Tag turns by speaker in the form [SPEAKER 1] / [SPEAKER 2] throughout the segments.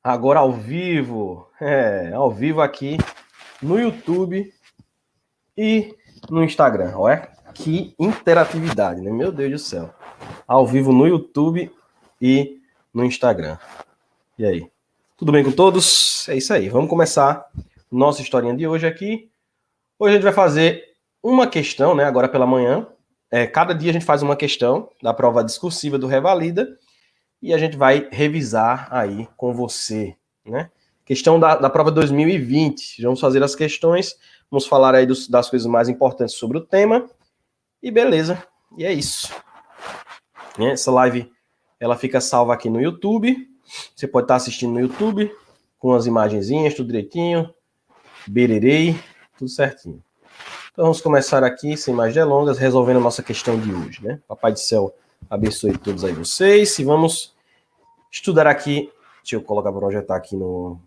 [SPEAKER 1] Agora ao vivo aqui no YouTube e no Instagram. Olha que interatividade, né? Meu Deus do céu. Ao vivo no YouTube e no Instagram. E aí? Tudo bem com todos? É isso aí. Vamos começar nossa historinha de hoje aqui. Hoje a gente vai fazer uma questão, né? Agora pela manhã. Cada dia a gente faz uma questão da prova discursiva do Revalida e a gente vai revisar aí com você, né? Questão da prova 2020. Vamos fazer as questões, vamos falar aí das coisas mais importantes sobre o tema. E beleza, e é isso. Essa live, ela fica salva aqui no YouTube. Você pode estar assistindo no YouTube, com as imagenzinhas, tudo direitinho. Bererei, tudo certinho. Então vamos começar aqui, sem mais delongas, resolvendo a nossa questão de hoje, né? Papai do céu abençoe todos aí vocês. E vamos estudar aqui. Deixa eu colocar para projetar aqui no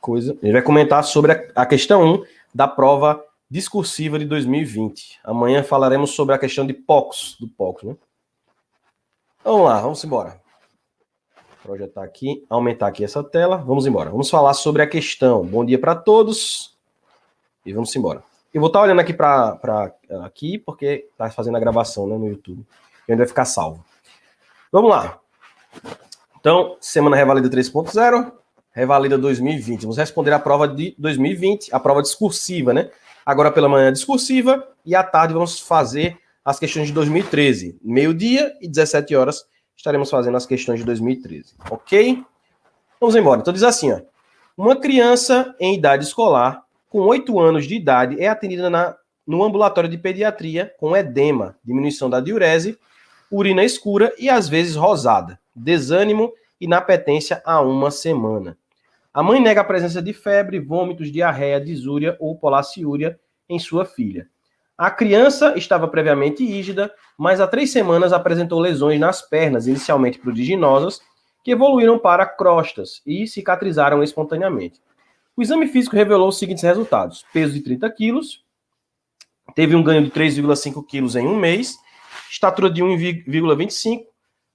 [SPEAKER 1] coisa. A gente vai comentar sobre a questão 1 da prova discursiva de 2020. Amanhã falaremos sobre a questão de POCs, do POCs, né? Vamos lá, vamos embora. Projetar aqui, aumentar aqui essa tela. Vamos embora. Vamos falar sobre a questão. Bom dia para todos. E vamos embora. Eu vou estar olhando aqui para aqui, porque está fazendo a gravação, né, no YouTube. E ainda vai ficar salvo. Vamos lá. Então, semana Revalida 3.0, Revalida 2020. Vamos responder a prova de 2020, a prova discursiva, né? Agora pela manhã discursiva e à tarde vamos fazer as questões de 2013. Meio-dia e 17 horas estaremos fazendo as questões de 2013. Ok? Vamos embora. Então diz assim, ó. Uma criança em idade escolar com 8 anos de idade é atendida no ambulatório de pediatria com edema, diminuição da diurese, urina escura e às vezes rosada, desânimo e inapetência há uma semana. A mãe nega a presença de febre, vômitos, diarreia, disúria ou polaciúria em sua filha. A criança estava previamente rígida, mas há 3 semanas apresentou lesões nas pernas, inicialmente pruriginosas, que evoluíram para crostas e cicatrizaram espontaneamente. O exame físico revelou os seguintes resultados: peso de 30 quilos, teve um ganho de 3,5 quilos em um mês, estatura de 1,25,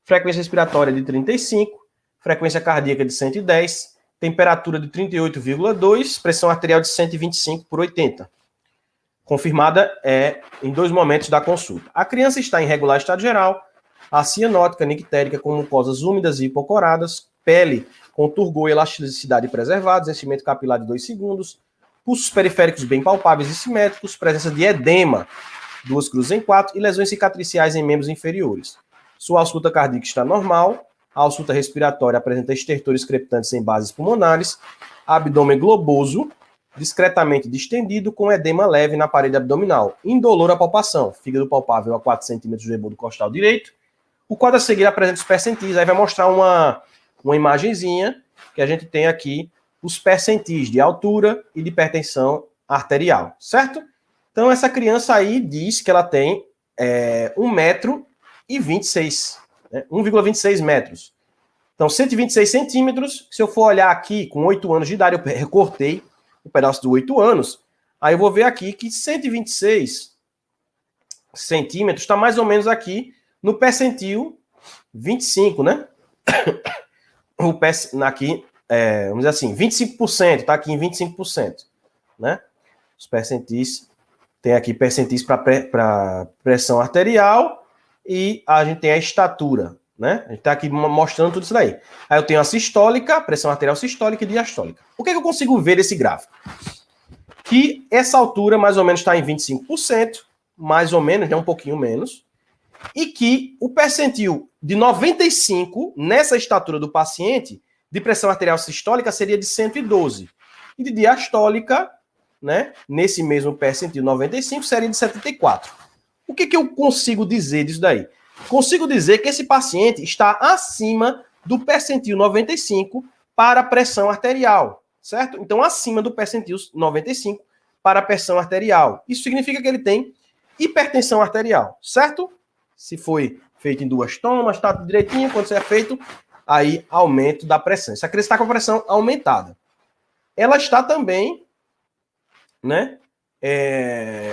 [SPEAKER 1] frequência respiratória de 35, frequência cardíaca de 110, temperatura de 38,2, pressão arterial de 125 por 80. Confirmada em 2 momentos da consulta. A criança está em regular estado geral, a cianótica, nictérica com mucosas úmidas e hipocoradas, pele com turgor e elasticidade preservados, vencimento capilar de 2 segundos, pulsos periféricos bem palpáveis e simétricos, presença de edema, 2 cruzes em 4, e lesões cicatriciais em membros inferiores. Sua ausculta cardíaca está normal, a ausculta respiratória apresenta estertores crepitantes em bases pulmonares, abdômen globoso, discretamente distendido, com edema leve na parede abdominal, indolor à palpação, fígado palpável a 4 cm do rebodo costal direito. O quadro a seguir apresenta os percentis, aí vai mostrar uma imagenzinha que a gente tem aqui, os percentis de altura e de hipertensão arterial, certo? Então essa criança aí diz que ela tem 1,26 m, né? 1,26 metros. Então 126 centímetros, se eu for olhar aqui com 8 anos de idade, eu recortei o pedaço de 8 anos, aí eu vou ver aqui que 126 centímetros está mais ou menos aqui no percentil 25, né? Aqui, vamos dizer assim, 25%, está aqui em 25%, né? Os percentis, tem aqui percentis para pressão arterial e a gente tem a estatura, né? A gente está aqui mostrando tudo isso daí. Aí eu tenho a sistólica, pressão arterial sistólica e diastólica. O que eu consigo ver desse gráfico? Que essa altura mais ou menos está em 25%, mais ou menos, né, um pouquinho menos, e que o percentil de 95 nessa estatura do paciente de pressão arterial sistólica seria de 112. E de diastólica, né, nesse mesmo percentil 95, seria de 74. O que eu consigo dizer disso daí? Consigo dizer que esse paciente está acima do percentil 95 para a pressão arterial, certo? Então, acima do percentil 95 para a pressão arterial. Isso significa que ele tem hipertensão arterial, certo? Se foi feito em 2 tomas, está tudo direitinho. Quando isso é feito, aí aumento da pressão. Essa criança está com a pressão aumentada. Ela está também, né,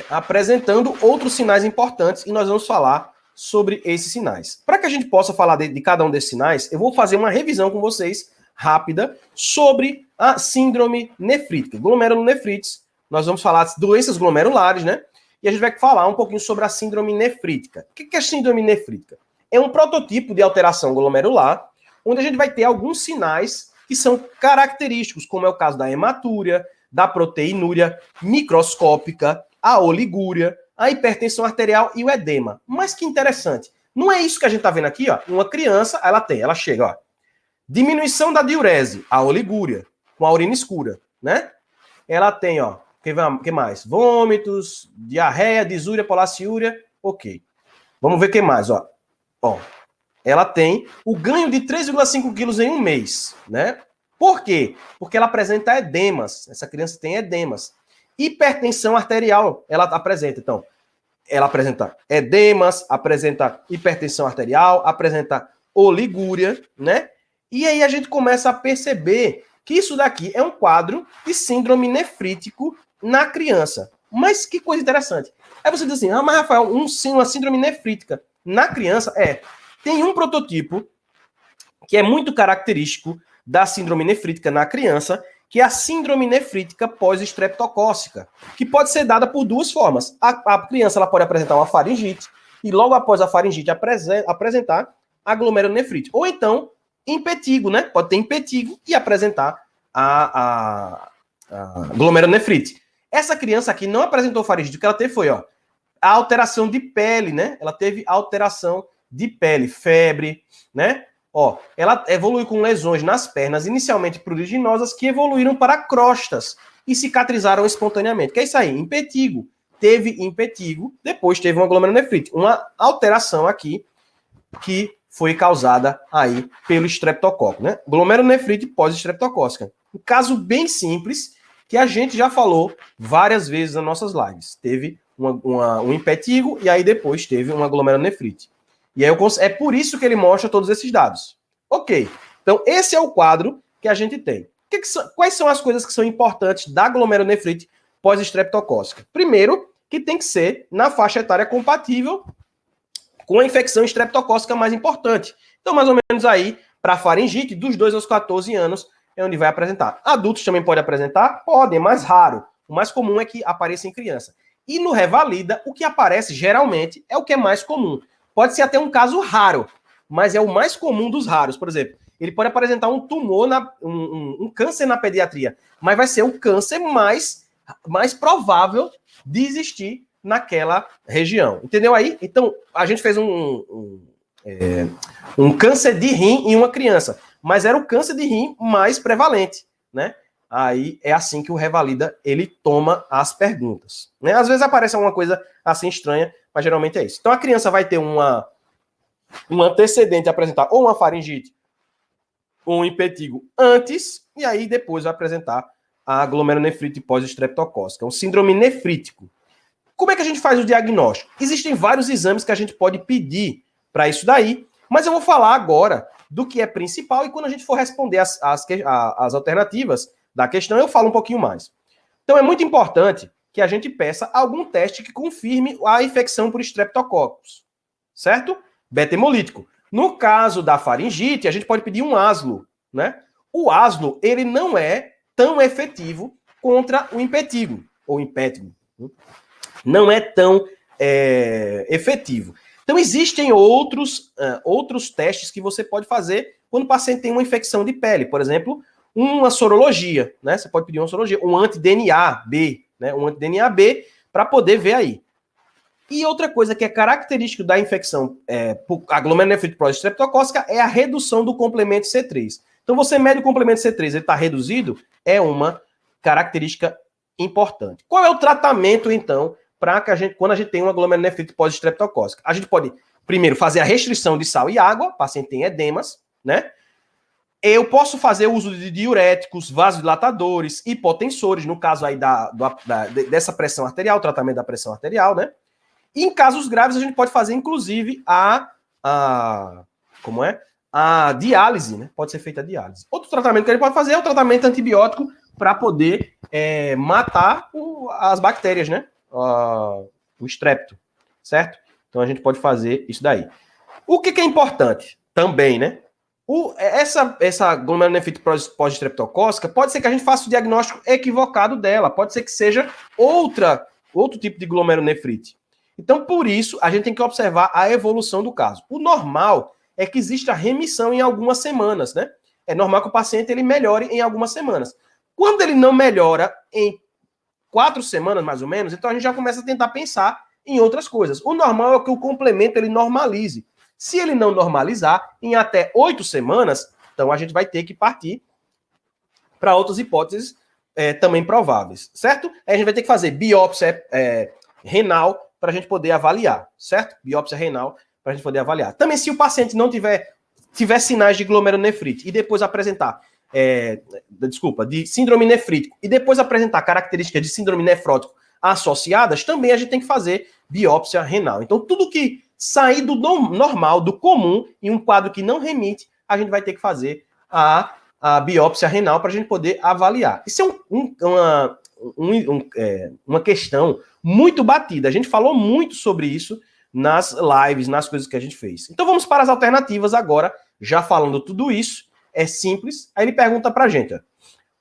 [SPEAKER 1] apresentando outros sinais importantes e nós vamos falar sobre esses sinais. Para que a gente possa falar de cada um desses sinais, eu vou fazer uma revisão com vocês rápida sobre a síndrome nefrítica. Glomerulonefrites, nós vamos falar de doenças glomerulares, né? E a gente vai falar um pouquinho sobre a síndrome nefrítica. O que é síndrome nefrítica? É um prototipo de alteração glomerular, onde a gente vai ter alguns sinais que são característicos, como é o caso da hematúria, da proteinúria microscópica, a oligúria, a hipertensão arterial e o edema. Mas que interessante. Não é isso que a gente está vendo aqui, ó. Uma criança, ela chega, ó. Diminuição da diurese, a oligúria, com a urina escura, né? Ela tem, ó, que mais? Vômitos, diarreia, disúria, polaciúria, ok. Vamos ver o que mais, ó. Ó, ela tem o ganho de 3,5 quilos em um mês, né? Por quê? Porque ela apresenta edemas. Essa criança tem edemas. Hipertensão arterial, ela apresenta, então. Ela apresenta edemas, apresenta hipertensão arterial, apresenta oligúria, né? E aí a gente começa a perceber que isso daqui é um quadro de síndrome nefrítico na criança. Mas que coisa interessante. Aí você diz assim, mas Rafael, uma síndrome nefrítica na criança tem um prototipo que é muito característico da síndrome nefrítica na criança, que é a síndrome nefrítica pós-estreptocócica, que pode ser dada por duas formas. A criança ela pode apresentar uma faringite e logo após a faringite apresentar a glomerulonefrite. Ou então, impetigo, né? Pode ter impetigo e apresentar a glomerulonefrite. Essa criança aqui não apresentou faringite, o que ela teve foi, ó, a alteração de pele, né? Ela teve alteração de pele, febre, né? Ó, ela evoluiu com lesões nas pernas, inicialmente pruriginosas, que evoluíram para crostas e cicatrizaram espontaneamente. Que é isso aí? Impetigo. Teve impetigo, depois teve uma glomerulonefrite. Uma alteração aqui que foi causada aí pelo estreptococo, né? Glomerulonefrite pós-estreptocócica. Um caso bem simples que a gente já falou várias vezes nas nossas lives. Teve um impetigo e aí depois teve uma glomerulonefrite. E aí é por isso que ele mostra todos esses dados. Ok. Então, esse é o quadro que a gente tem. Quais são as coisas que são importantes da glomerulonefrite pós-estreptocócica? Primeiro, que tem que ser na faixa etária compatível com a infecção estreptocócica mais importante. Então, mais ou menos aí, para faringite, dos 2 aos 14 anos, é onde vai apresentar. Adultos também podem apresentar? Podem, é mais raro. O mais comum é que apareça em criança. E no Revalida, o que aparece geralmente é o que é mais comum. Pode ser até um caso raro, mas é o mais comum dos raros. Por exemplo, ele pode apresentar um tumor, um câncer na pediatria, mas vai ser o câncer mais provável de existir naquela região. Entendeu aí? Então, a gente fez um câncer de rim em uma criança, mas era o câncer de rim mais prevalente, né? Aí é assim que o Revalida, ele toma as perguntas, né? Às vezes aparece alguma coisa assim estranha, mas geralmente é isso. Então a criança vai ter um antecedente a apresentar ou uma faringite ou um impetigo antes, e aí depois vai apresentar a glomerulonefrite pós-estreptocócica, um síndrome nefrítico. Como é que a gente faz o diagnóstico? Existem vários exames que a gente pode pedir para isso daí, mas eu vou falar agora do que é principal e quando a gente for responder as alternativas da questão, eu falo um pouquinho mais. Então é muito importante que a gente peça algum teste que confirme a infecção por estreptococcus, certo? Beta-hemolítico. No caso da faringite, a gente pode pedir um aslo, né? O aslo, ele não é tão efetivo contra o impetigo, ou impetigo. Não é tão efetivo. Então, existem outros testes que você pode fazer quando o paciente tem uma infecção de pele. Por exemplo, uma sorologia, né? Você pode pedir uma sorologia, um anti-DNA-B, né? Um anti-DNA-B para poder ver aí. E outra coisa que é característico da infecção a glomerulonefrite pós-estreptocócica é a redução do complemento C3. Então, você mede o complemento C3, ele está reduzido, é uma característica importante. Qual é o tratamento, então, para que quando a gente tem uma glomerulonefrite pós-estreptocócica? A gente pode, primeiro, fazer a restrição de sal e água, o paciente tem edemas, né? Eu posso fazer uso de diuréticos, vasodilatadores, hipotensores, no caso aí dessa pressão arterial, tratamento da pressão arterial, né? E em casos graves, a gente pode fazer, inclusive, a diálise, né? Pode ser feita a diálise. Outro tratamento que a gente pode fazer é o tratamento antibiótico para poder matar as bactérias, né? O estrepto, certo? Então, a gente pode fazer isso daí. O que é importante também, né? Essa glomerulonefrite pós-estreptocócica, pode ser que a gente faça o diagnóstico equivocado dela, pode ser que seja outro tipo de glomerulonefrite. Então, por isso, a gente tem que observar a evolução do caso. O normal é que exista remissão em algumas semanas, né? É normal que o paciente ele melhore em algumas semanas. Quando ele não melhora em 4 semanas, mais ou menos, então a gente já começa a tentar pensar em outras coisas. O normal é que o complemento ele normalize. Se ele não normalizar, em até 8 semanas, então a gente vai ter que partir para outras hipóteses também prováveis, certo? Aí a gente vai ter que fazer biópsia renal para a gente poder avaliar, certo? Biópsia renal para a gente poder avaliar. Também se o paciente não tiver sinais de glomerulonefrite e depois apresentar, de síndrome nefrítico e depois apresentar características de síndrome nefrótico associadas, também a gente tem que fazer biópsia renal. Então, tudo que sair do normal, do comum, em um quadro que não remite, a gente vai ter que fazer a biópsia renal para a gente poder avaliar. Isso é uma questão muito batida. A gente falou muito sobre isso nas lives, nas coisas que a gente fez. Então vamos para as alternativas agora, já falando tudo isso, é simples. Aí ele pergunta para a gente, ó,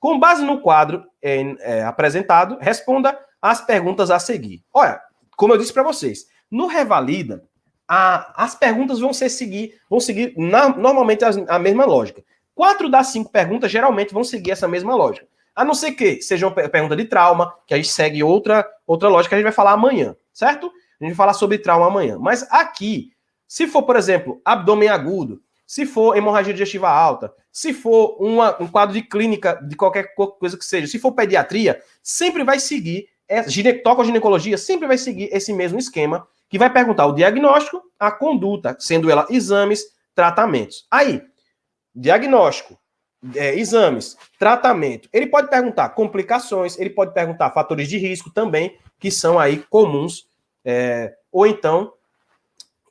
[SPEAKER 1] com base no quadro apresentado, responda as perguntas a seguir. Olha, como eu disse para vocês, no Revalida, as perguntas vão seguir normalmente a mesma lógica. 4 das 5 perguntas geralmente vão seguir essa mesma lógica. A não ser que seja uma pergunta de trauma, que a gente segue outra lógica que a gente vai falar amanhã, certo? A gente vai falar sobre trauma amanhã. Mas aqui, se for, por exemplo, abdômen agudo, se for hemorragia digestiva alta, se for um quadro de clínica de qualquer coisa que seja, se for pediatria, sempre vai seguir, toco-ginecologia, sempre vai seguir esse mesmo esquema, que vai perguntar o diagnóstico, a conduta, sendo ela exames, tratamentos. Aí, diagnóstico, exames, tratamento. Ele pode perguntar complicações, ele pode perguntar fatores de risco também, que são aí comuns, ou então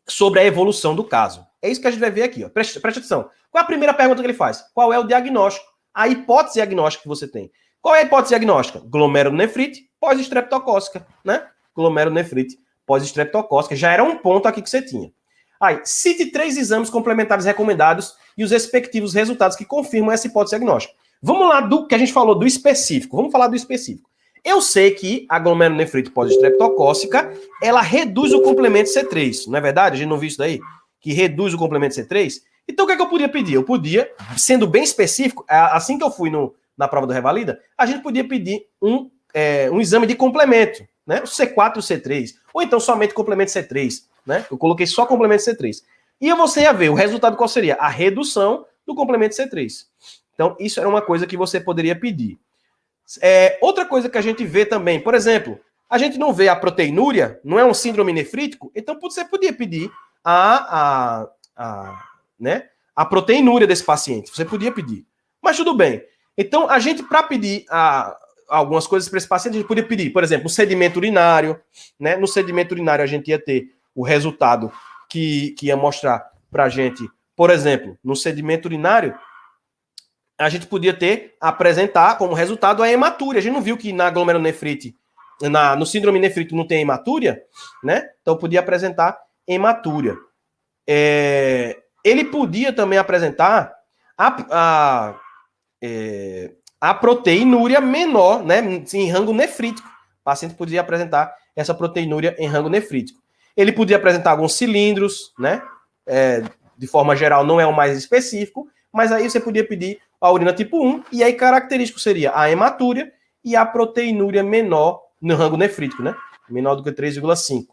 [SPEAKER 1] sobre a evolução do caso. É isso que a gente vai ver aqui. Ó. Preste atenção. Qual é a primeira pergunta que ele faz? Qual é o diagnóstico? A hipótese diagnóstica que você tem. Qual é a hipótese diagnóstica? Glomerulonefrite pós-estreptocócica, né? Glomerulonefrite pós-estreptocócica. Já era um ponto aqui que você tinha. Aí, cite 3 exames complementares recomendados e os respectivos resultados que confirmam essa hipótese diagnóstica. Vamos lá do que a gente falou do específico. Vamos falar do específico. Eu sei que a glomerulonefrite pós-estreptocócica, ela reduz o complemento C3. Não é verdade? A gente não viu isso daí? Que reduz o complemento C3? Então, o que é que eu podia pedir? Eu podia, sendo bem específico, assim que eu fui na prova do Revalida, a gente podia pedir um exame de complemento, né? O C4 e o C3. Ou então somente complemento C3, né? Eu coloquei só complemento C3. E você ia ver o resultado qual seria? A redução do complemento C3. Então, isso era uma coisa que você poderia pedir. Outra coisa que a gente vê também, por exemplo, a gente não vê a proteinúria, não é um síndrome nefrítico, então você podia pedir a proteinúria desse paciente. Você podia pedir. Mas tudo bem. Então, a gente, para pedir algumas coisas para esse paciente, a gente podia pedir, por exemplo, um sedimento urinário. Né? No sedimento urinário, a gente ia ter o resultado que ia mostrar para a gente, por exemplo, no sedimento urinário, a gente podia apresentar como resultado a hematúria. A gente não viu que na glomerulonefrite, no síndrome nefrítico não tem hematúria, né? Então podia apresentar hematúria. Ele podia também apresentar a proteinúria menor, né? Em rango nefrítico. O paciente podia apresentar essa proteinúria em rango nefrítico. Ele podia apresentar alguns cilindros, né? De forma geral, não é o mais específico, mas aí você podia pedir a urina tipo 1, e aí característico seria a hematúria e a proteinúria menor no rango nefrítico, né? Menor do que 3,5.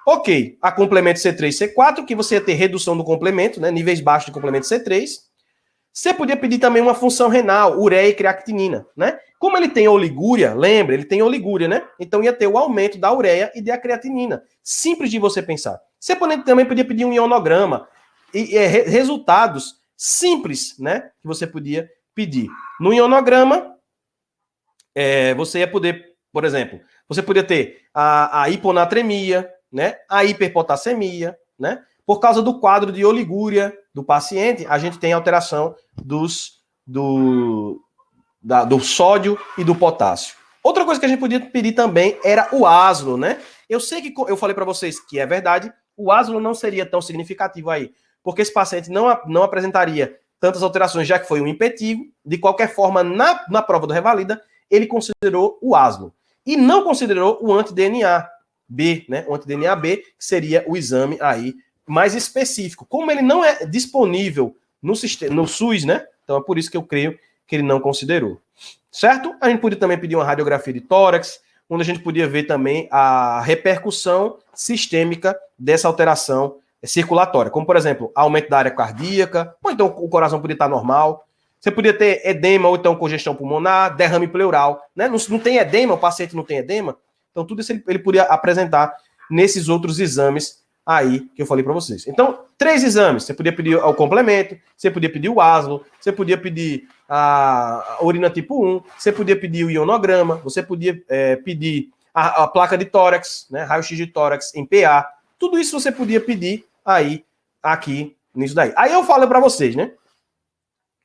[SPEAKER 1] Ok, a complemento C3 e C4, que você ia ter redução do complemento, né? Níveis baixos de complemento C3. Você podia pedir também uma função renal, ureia e creatinina, né? Como ele tem oligúria, lembra, ele tem oligúria, né? Então ia ter o aumento da ureia e da creatinina. Simples de você pensar. Você também podia pedir um ionograma e resultados simples, né? Que você podia pedir. No ionograma, você ia poder, por exemplo, você podia ter a hiponatremia, né? A hiperpotassemia, né? Por causa do quadro de oligúria do paciente, a gente tem alteração do sódio e do potássio. Outra coisa que a gente podia pedir também era o aslo, né? Eu sei que eu falei para vocês que é verdade, o aslo não seria tão significativo aí, porque esse paciente não apresentaria tantas alterações, já que foi um impetigo. De qualquer forma, na prova do Revalida, ele considerou o ASLO. E não considerou o anti-DNA-B, né? O anti-DNA-B, que seria o exame aí mais específico. Como ele não é disponível no SUS, né? Então é por isso que eu creio que ele não considerou. Certo? A gente podia também pedir uma radiografia de tórax, onde a gente podia ver também a repercussão sistêmica dessa alteração circulatória, como, por exemplo, aumento da área cardíaca, ou então o coração podia estar normal, você podia ter edema ou então congestão pulmonar, derrame pleural, né? Não tem edema, o paciente não tem edema, então tudo isso ele podia apresentar nesses outros exames aí que eu falei para vocês. Então, 3 exames, você podia pedir o complemento, você podia pedir o ASLO, você podia pedir a urina tipo 1, você podia pedir o ionograma, você podia pedir a placa de tórax, né? Raio-x de tórax em PA, tudo isso você podia pedir aí, aqui, nisso daí. Aí eu falo para vocês, né?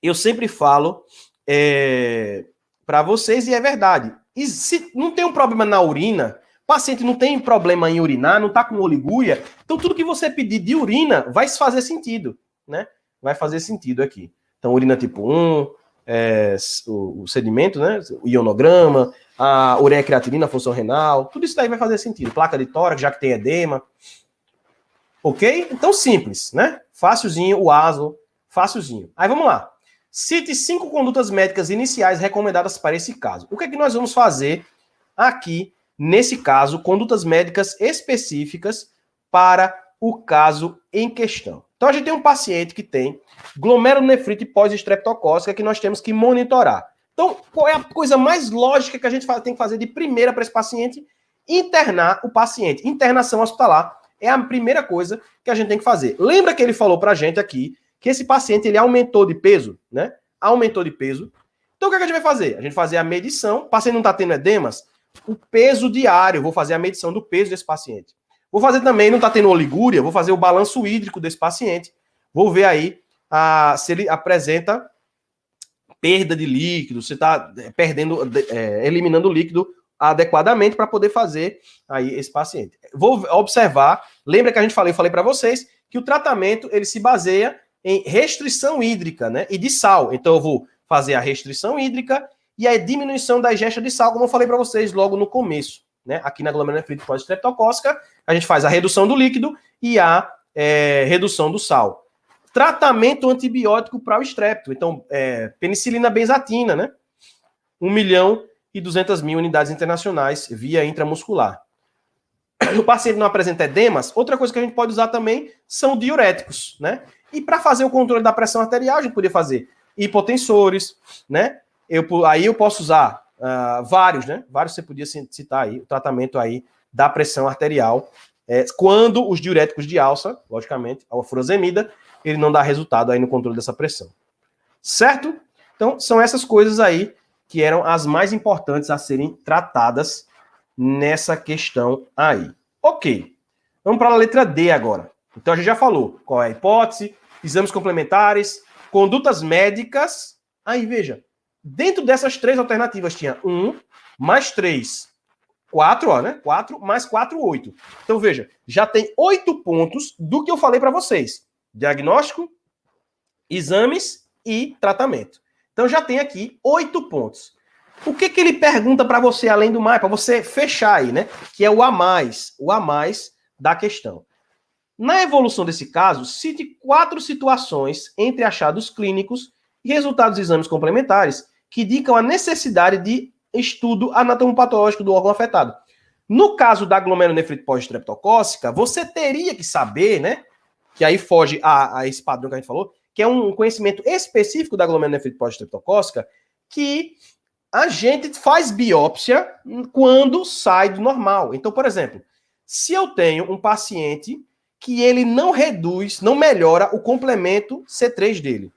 [SPEAKER 1] Eu sempre falo para vocês, e é verdade. E se não tem um problema na urina, o paciente não tem problema em urinar, não está com oliguria, então tudo que você pedir de urina vai fazer sentido, né? Vai fazer sentido aqui. Então, urina tipo 1, o sedimento, né? O ionograma, a ureia creatinina, a função renal, tudo isso daí vai fazer sentido. Placa de tórax, já que tem edema. Ok? Então, simples, né? Fácilzinho, o ASLO, fácilzinho. Aí, vamos lá. Cite 5 condutas médicas iniciais recomendadas para esse caso. O que é que nós vamos fazer aqui, nesse caso, condutas médicas específicas para o caso em questão? Então, a gente tem um paciente que tem glomerulonefrite pós-estreptocócica que nós temos que monitorar. Então, qual é a coisa mais lógica que a gente tem que fazer de primeira para esse paciente? Internar o paciente. Internação hospitalar é a primeira coisa que a gente tem que fazer. Lembra que ele falou pra gente aqui que esse paciente ele aumentou de peso, né? Aumentou de peso. Então o que a gente vai fazer? A gente vai fazer a medição. O paciente não está tendo edemas? O peso diário. Vou fazer a medição do peso desse paciente. Vou fazer também, não está tendo oligúria, vou fazer o balanço hídrico desse paciente. Vou ver aí se ele apresenta perda de líquido, se está eliminando o líquido adequadamente para poder fazer aí esse paciente. Vou observar, lembra que eu falei para vocês que o tratamento ele se baseia em restrição hídrica, né, e de sal. Então eu vou fazer a restrição hídrica e a diminuição da ingesta de sal, como eu falei para vocês logo no começo, né? Aqui na glomerulonefrite pós-estreptocócica, a gente faz a redução do líquido e a redução do sal. Tratamento antibiótico para o estrepto. Então, penicilina benzatina, né? 1.200.000 unidades internacionais via intramuscular. O paciente não apresenta edemas, outra coisa que a gente pode usar também são diuréticos, né? E para fazer o controle da pressão arterial, a gente poderia fazer hipotensores, né? Aí eu posso usar vários, né? Vários você podia citar aí, o tratamento aí da pressão arterial, quando os diuréticos de alça, logicamente, a furosemida, ele não dá resultado aí no controle dessa pressão. Certo? Então, são essas coisas aí que eram as mais importantes a serem tratadas nessa questão aí. Ok. Vamos para a letra D agora. Então, a gente já falou qual é a hipótese, exames complementares, condutas médicas. Aí, veja, dentro dessas 3 alternativas tinha 1, mais 3, 4, ó, né? 4, mais 4, 8. Então, veja, já tem 8 pontos do que eu falei para vocês. Diagnóstico, exames e tratamento. Então, já tem aqui 8 pontos. O que ele pergunta para você, além do mais, para você fechar aí, né? Que é o a mais da questão. Na evolução desse caso, cite 4 situações entre achados clínicos e resultados de exames complementares que indicam a necessidade de estudo anatomopatológico do órgão afetado. No caso da glomerulonefrite pós-estreptocócica, você teria que saber, né? Que aí foge a esse padrão que a gente falou, que é um conhecimento específico da glomerulonefrite pós-estreptocócica, que a gente faz biópsia quando sai do normal. Então, por exemplo, se eu tenho um paciente que ele não reduz, não melhora o complemento C3 dele.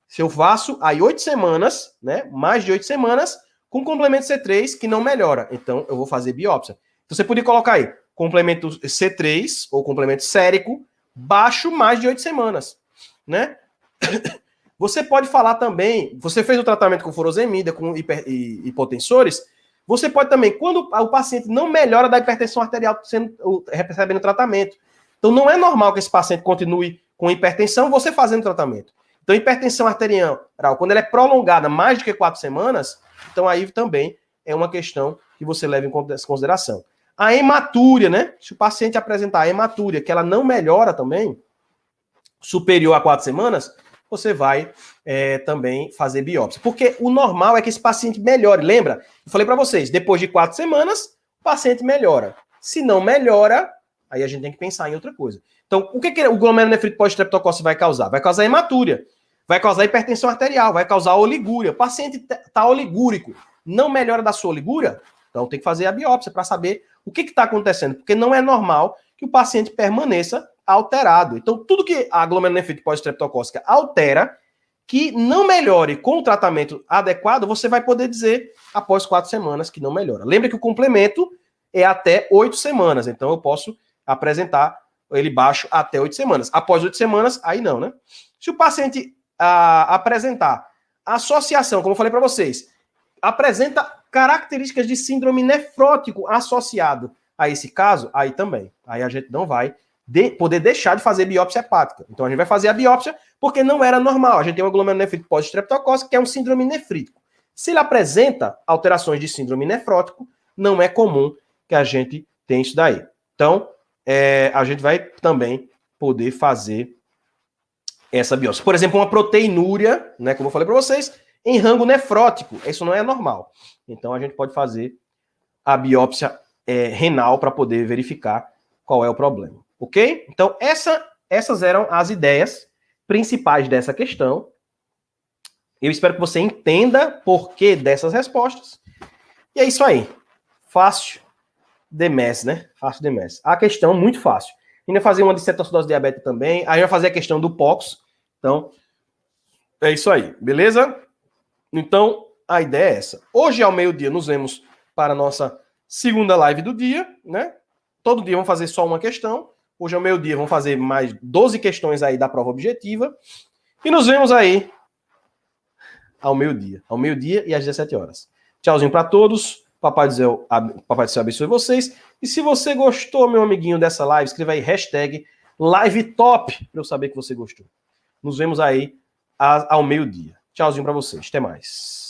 [SPEAKER 1] Se eu faço aí 8 semanas, né, mais de 8 semanas, com complemento C3 que não melhora, então eu vou fazer biópsia. Então você poderia colocar aí, complemento C3 ou complemento sérico, baixo mais de 8 semanas, né? Você pode falar também, você fez o tratamento com furosemida, com hipotensores, você pode também, quando o paciente não melhora da hipertensão arterial recebendo tratamento. Então não é normal que esse paciente continue com hipertensão, você fazendo tratamento. Então, hipertensão arterial, quando ela é prolongada mais do que 4 semanas, então aí também é uma questão que você leva em consideração. A hematúria, né? Se o paciente apresentar a hematúria, que ela não melhora também, superior a 4 semanas, você vai também fazer biópsia. Porque o normal é que esse paciente melhore. Lembra? Eu falei para vocês, depois de 4 semanas, o paciente melhora. Se não melhora, aí a gente tem que pensar em outra coisa. Então, o que o glomerulonefrite pós-streptocócico vai causar? Vai causar hematúria, vai causar hipertensão arterial, vai causar oligúria. O paciente está oligúrico, não melhora da sua oligúria, então tem que fazer a biópsia para saber o que está acontecendo, porque não é normal que o paciente permaneça alterado. Então, tudo que a glomerulonefrite pós-streptocócica altera, que não melhore com o tratamento adequado, você vai poder dizer após 4 semanas que não melhora. Lembra que o complemento é até 8 semanas, então eu posso apresentar ele baixo até 8 semanas. Após 8 semanas, aí não, né? Se o paciente apresentar associação, como eu falei para vocês, apresenta características de síndrome nefrótico associado a esse caso, aí também. Aí a gente não vai poder deixar de fazer biópsia hepática. Então a gente vai fazer a biópsia porque não era normal. A gente tem uma glomerulonefrite pós-streptocócica, que é um síndrome nefrítico. Se ele apresenta alterações de síndrome nefrótico, não é comum que a gente tenha isso daí. Então, a gente vai também poder fazer essa biópsia. Por exemplo, uma proteinúria, né, como eu falei para vocês, em rango nefrótico. Isso não é normal. Então, a gente pode fazer a biópsia renal para poder verificar qual é o problema. Ok? Então, essas eram as ideias principais dessa questão. Eu espero que você entenda porquê dessas respostas. E é isso aí. Fácil demais, né? Fácil demais. A questão muito fácil. Ainda fazer uma de cetoacidose diabética também. Aí vai fazer a questão do POX. Então, é isso aí. Beleza? Então, a ideia é essa. Hoje, ao meio-dia, nos vemos para a nossa segunda live do dia, né? Todo dia vamos fazer só uma questão. Hoje, ao meio-dia, vamos fazer mais 12 questões aí da prova objetiva. E nos vemos aí ao meio-dia. Ao meio-dia e às 17 horas. Tchauzinho para todos. Papai do Céu abençoe vocês. E se você gostou, meu amiguinho, dessa live, escreva aí #LiveTop para eu saber que você gostou. Nos vemos aí ao meio-dia. Tchauzinho para vocês. Até mais.